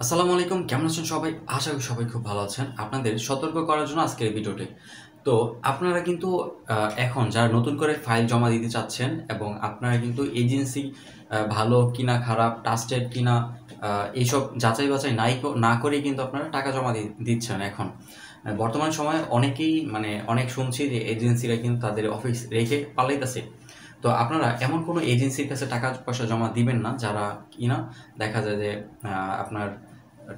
আসসালামু আলাইকুম, কেমন আছেন সবাই? আশা করি সবাই খুব ভালো আছেন। আপনাদের সতর্ক করার জন্য আজকের এই ভিডিওটি। তো আপনারা কিন্তু এখন যারা নতুন করে ফাইল জমা দিতে চাচ্ছেন এবং আপনারা কিন্তু এজেন্সি ভালো কিনা খারাপ, ট্রাস্টেড কিনা এইসব যাচাই-বাছাই না করেই কিন্তু আপনারা টাকা জমা দিচ্ছেন এখন। বর্তমান সময়ে অনেকেই অনেক শুনছি যে এজেন্সিরা কিন্তু তাদের অফিস রেখে পালাইতেছে। তো আপনারা এমন কোনো এজেন্সির কাছে টাকা-পয়সা জমা দিবেন না যারা কিনা দেখা যায় যে আপনার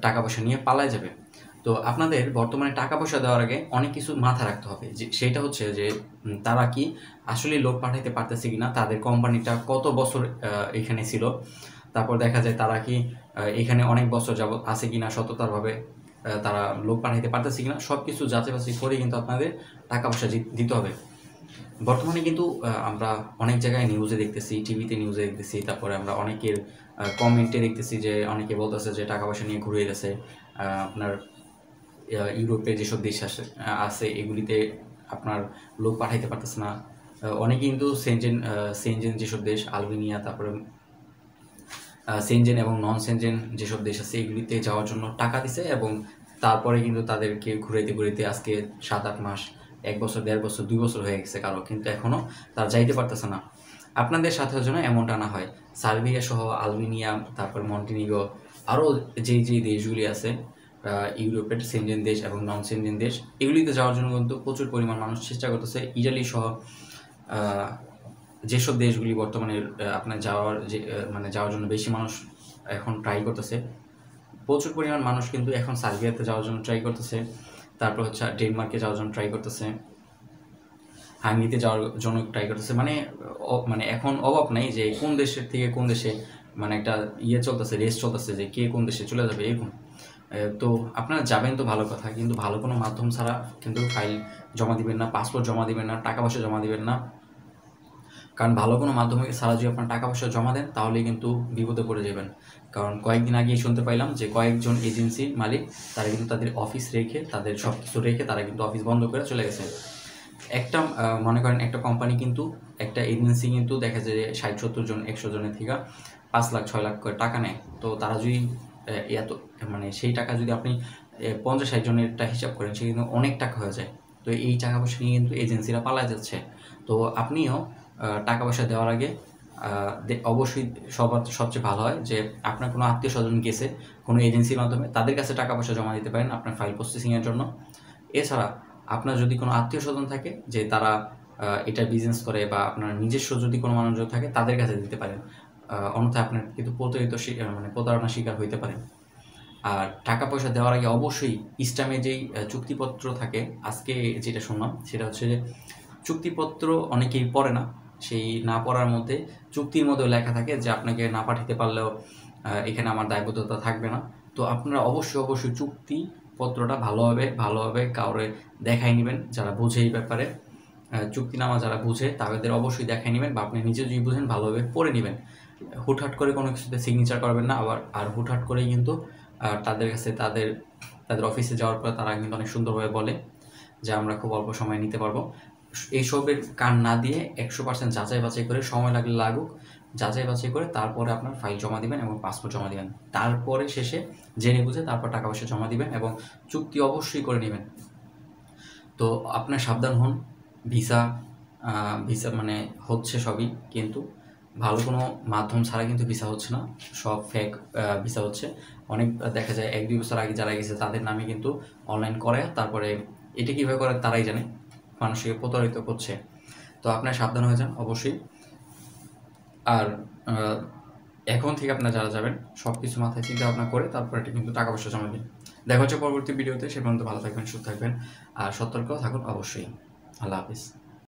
টাকা পয়সা নিয়ে পালায় যাবে। তো আপনাদের বর্তমানে টাকা পয়সা দেওয়ার আগে অনেক কিছু মাথায় রাখতে হবে। যে সেইটা হচ্ছে যে তারা কি আসলেই লোক পাঠাইতে পারতেছে কিনা? তাদের কোম্পানিটা কত বছর এখানে ছিল? তারপর দেখা যায় তারা কি এখানে অনেক বছর যাবৎ আছে কিনা সততারভাবে তারা লোক পাঠাইতে পারতেছে কিনা? সবকিছু যাচাই-বাছাই করেই কিন্তু আপনাদের টাকা পয়সা দিতে হবে। বর্তমানে কিন্তু আমরা অনেক জায়গায় নিউজে দেখতেছি, টিভিতে নিউজে দেখতেছি, তারপরে আমরা অনেকের কমেন্টে দেখতেছি যে অনেকে বলতেছে যে টাকা পয়সা নিয়ে ঘুরে গেছে। আপনার ইউরোপে যেসব দেশ আছে এগুলিতে আপনার লোক পাঠাইতে পারতেছে না। অনেকে কিন্তু সেনজেন যেসব দেশ আলবেনিয়া, তারপরে সেনজেন এবং নন সেনজেন যেসব দেশ আছে এগুলিতে যাওয়ার জন্য টাকা দিছে এবং তারপরে কিন্তু তাদেরকে ঘুরাইতে আজকে ৭-৮ মাস, ১ বছর, ১.৫ বছর, ২ বছর হয়ে গেছে কারো, কিন্তু এখনও তারা যাইতে পারতেছে না। আপনাদের সাথেও যেন এমনটা না হয়। সার্বিয়া সহ আলবেনিয়া, তারপর মন্টিনিগ্রো, আরও যেই দেশগুলি আছে ইউরোপের সেনজেন দেশ এবং নন সেনজেন দেশ, এগুলিতে যাওয়ার জন্য কিন্তু প্রচুর পরিমাণ মানুষ চেষ্টা করতেছে। ইটালি সহ যেসব দেশগুলি বর্তমানে আপনার যাওয়ার জন্য বেশি মানুষ এখন ট্রাই করতেছে। প্রচুর পরিমাণ মানুষ কিন্তু এখন সার্বিয়াতে যাওয়ার জন্য ট্রাই করতেছে। তারপর হচ্ছে ডেনমার্কে যাওয়ার জন্য ট্রাই করতেছে, হাঙ্গেরিতে যাওয়ার জন্য ট্রাই করতেছে। এখন অভাব নাই যে কোন দেশের থেকে কোন দেশে একটা চলতেছে, রেস চলতেছে যে কে কোন দেশে চলে যাবে এরকম। তো আপনারা যাবেন তো ভালো কথা, কিন্তু ভালো কোনো মাধ্যম ছাড়া কিন্তু ফাইল জমা দিবেন না, পাসপোর্ট জমা দিবেন না, টাকা পয়সা জমা দিবেন না। কারণ ভালো কোনো মাধ্যমে ছাড়া যদি আপনার টাকা পয়সা জমা দেন তাহলে কিন্তু বিপদে পড়ে যাবেন। কারণ কয়েকদিন আগেই শুনতে পাইলাম যে কয়েকজন এজেন্সির মালিক তারা কিন্তু তাদের অফিস রেখে, তাদের সব কিছু রেখে তারা কিন্তু অফিস বন্ধ করে চলে গেছে। মনে করেন একটা কোম্পানি কিন্তু, একটা এজেন্সি কিন্তু দেখা যায় যে ৬০-৭০ জন, ১০০ জনের থেকে ৫ লাখ ৬ লাখ করে টাকা নেয়। তো তারা যদি এত সেই টাকা যদি আপনি ৫০-৬০ জনেরটা হিসাব করেন, সে কিন্তু অনেক টাকা হয়ে যায়। তো এই টাকা পয়সা নিয়ে কিন্তু এজেন্সিরা পালায় যাচ্ছে। তো আপনিও টাকা পয়সা দেওয়ার আগে অবশ্যই সবচেয়ে ভালো হয় যে আপনার কোনো আত্মীয়-স্বজন গেছে কোনো এজেন্সির মাধ্যমে, তাদের কাছে টাকা পয়সা জমা দিতে পারেন আপনার ফাইল প্রসেসিংয়ের জন্য। এছাড়া আপনার যদি কোনো আত্মীয়-স্বজন থাকে যে তারা এটা বিজনেস করে, বা আপনার নিজস্ব যদি কোনো মানুষজন থাকে তাদের কাছে দিতে পারেন। অন্যথায় আপনার কিন্তু প্রতারণার শিকার হইতে পারেন। আর টাকা পয়সা দেওয়ার আগে অবশ্যই ইস্টামে যেই চুক্তিপত্র থাকে, আজকে যেটা শুনলাম সেটা হচ্ছে যে চুক্তিপত্র অনেকেই পড়ে না। সেই না পড়ার মধ্যে চুক্তির মধ্যেও লেখা থাকে যে আপনাকে না পাঠাতে পারলেও এখানে আমার দায়বদ্ধতা থাকবে না। তো আপনারা অবশ্যই চুক্তিপত্রটা ভালোভাবে কাউরে দেখাই নেবেন যারা বোঝে এই ব্যাপারে। চুক্তিনামা যারা বুঝে তাদের অবশ্যই দেখাই নেবেন, বা আপনি নিজে যদি বুঝেন ভালোভাবে পড়ে নেবেন। হুটহাট করে কোনো কিছুতে সিগনেচার করবেন না। আর হুটহাট করেই কিন্তু তাদের কাছে তাদের অফিসে যাওয়ার পর তারা কিন্তু অনেক সুন্দরভাবে বলে যে আমরা খুব অল্প সময় নিতে পারবো। এইসবের কান না দিয়ে ১০০% যাচাই-বাছাই করে, সময় লাগলে লাগুক, যাচাই-বাছাই করে তারপরে আপনার ফাইল জমা দিবেন এবং পাসপোর্ট জমা দিবেন। তারপরে শেষে জেনে বুঝে তারপর টাকা পয়সা জমা দিবেন এবং চুক্তি অবশ্যই করে নেবেন। তো আপনার সাবধান হন। ভিসা ভিসা হচ্ছে সবই, কিন্তু ভালো কোনো মাধ্যম ছাড়া কিন্তু ভিসা হচ্ছে না, সব ফেক ভিসা হচ্ছে। অনেক দেখা যায় ১-২ বছর আগে যারা গেছে তাদের নামে কিন্তু অনলাইন করে, তারপরে এটা কীভাবে করে তারাই জানে, মানুষকে প্রতারিত করছে। তো আপনারা সাবধান হয়ে যান অবশ্যই। আর এখন থেকে আপনারা যারা যাবেন সব কিছু মাথায় চিন্তা ভাবনা করে তারপর এটা কিন্তু টাকা পয়সা জমা দিন। দেখা হচ্ছে পরবর্তী ভিডিওতে। সে পর্যন্ত ভালো থাকবেন, সুস্থ থাকবেন আর সতর্ক থাকুন অবশ্যই। আল্লাহ হাফিজ।